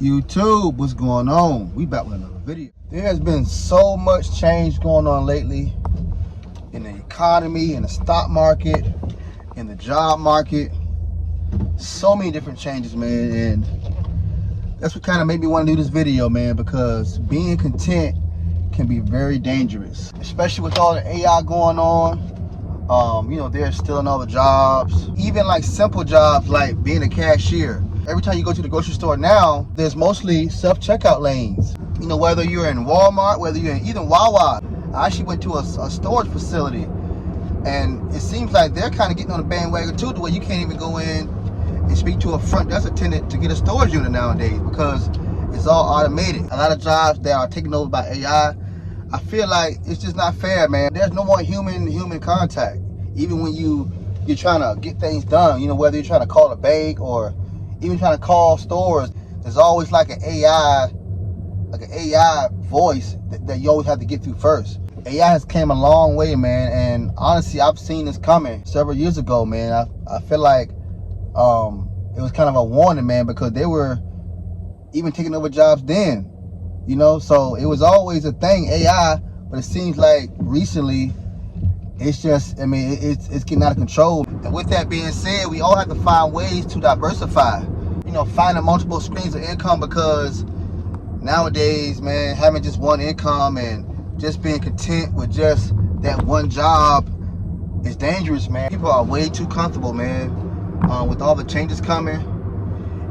YouTube, what's going on? We back with another video. There has been so much change going on lately in the economy, in the stock market, in the job market. So many different changes, man, and that's what kind of made me want to do this video, man, because being content can be very dangerous, especially with all the AI going on. They're stealing all the jobs, even like simple jobs like being a cashier. Every time you go to the grocery store now, there's mostly self-checkout lanes. Whether you're in Walmart, whether you're in even Wawa. I actually went to a storage facility, and it seems like they're kind of getting on the bandwagon too, to where you can't even go in and speak to a front desk attendant to get a storage unit nowadays because it's all automated. A lot of jobs that are taken over by AI. I feel like it's just not fair, man. There's no more human contact. Even when you're trying to get things done, whether you're trying to call a bank or even trying to call stores, there's always like an AI voice that you always have to get through first. AI has came a long way, man, and honestly, I've seen this coming several years ago, man. I feel like it was kind of a warning, man, because they were even taking over jobs then, so it was always a thing, AI, but it seems like recently it's just, it's getting out of control. And with that being said, we all have to find ways to diversify, finding multiple streams of income, because nowadays, man, having just one income and just being content with just that one job is dangerous, man. People are way too comfortable, man. With all the changes coming,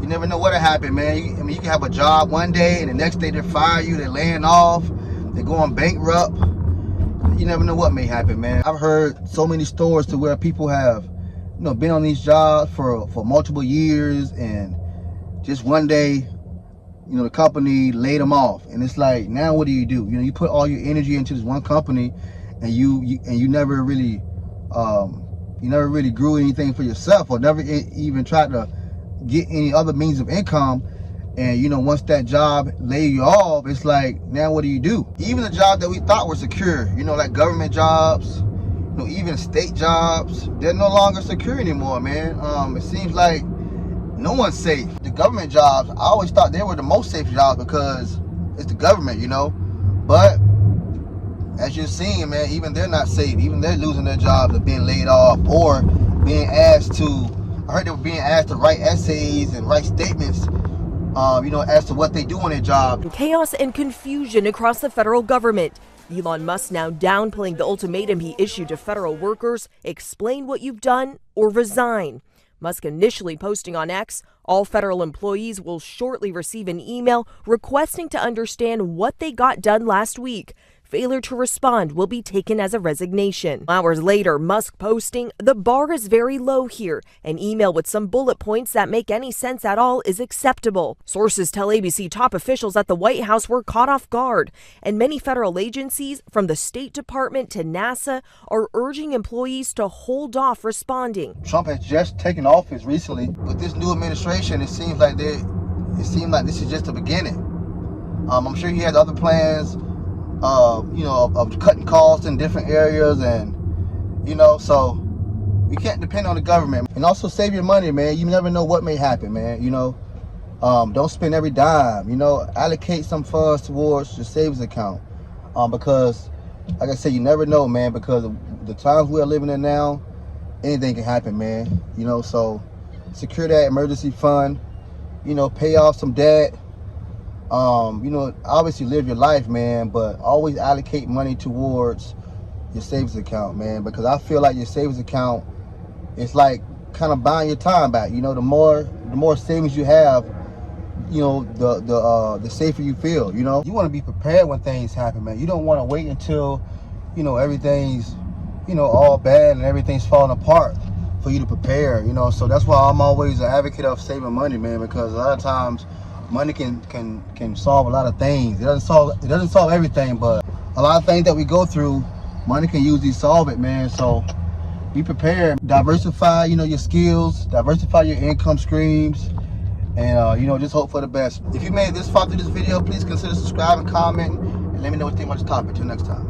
you never know what'll happen, man. You can have a job one day and the next day they fire you, they're laying off, they're going bankrupt. You never know what may happen, man. I've heard so many stories to where people have, been on these jobs for multiple years, and just one day, the company laid them off, and it's like, now what do? You put all your energy into this one company, and you never really grew anything for yourself, or never even tried to get any other means of income. And once that job lay you off, it's like, now what do? Even the jobs that we thought were secure, like government jobs, even state jobs, they're no longer secure anymore, man. It seems like no one's safe. The government jobs, I always thought they were the most safe jobs because it's the government, but as you're seeing, man, even they're not safe. Even they're losing their jobs or being laid off, or being asked to, I heard they were being asked to write essays and write statements, as to what they do on their job. Chaos and confusion across the federal government. Elon Musk now downplaying the ultimatum he issued to federal workers: explain what you've done or resign. Musk initially posting on X, all federal employees will shortly receive an email requesting to understand what they got done last week. Failure to respond will be taken as a resignation. Hours later, Musk posting, the bar is very low here. An email with some bullet points that make any sense at all is acceptable. Sources tell ABC top officials at the White House were caught off guard, and many federal agencies, from the State Department to NASA, are urging employees to hold off responding. Trump has just taken office recently. With this new administration, it seems like this is just the beginning. I'm sure he has other plans, of cutting costs in different areas, and so we can't depend on the government. And also save your money, man. You never know what may happen, man. Don't spend every dime. Allocate some funds towards your savings account, because like I said, you never know, man, because of the times we are living in now, anything can happen, man. So secure that emergency fund, pay off some debt. Obviously live your life, man, but always allocate money towards your savings account, man, because I feel like your savings account is like kind of buying your time back. The more savings you have, the safer you feel. You want to be prepared when things happen, man. You don't want to wait until, everything's, all bad and everything's falling apart for you to prepare, so that's why I'm always an advocate of saving money, man, because a lot of times money can solve a lot of things. It doesn't solve everything, but a lot of things that we go through, money can usually solve it, man. So be prepared. Diversify, your skills, diversify your income streams, and just hope for the best. If you made it this far through this video, please consider subscribing, comment, and let me know what you think about this topic. Till next time.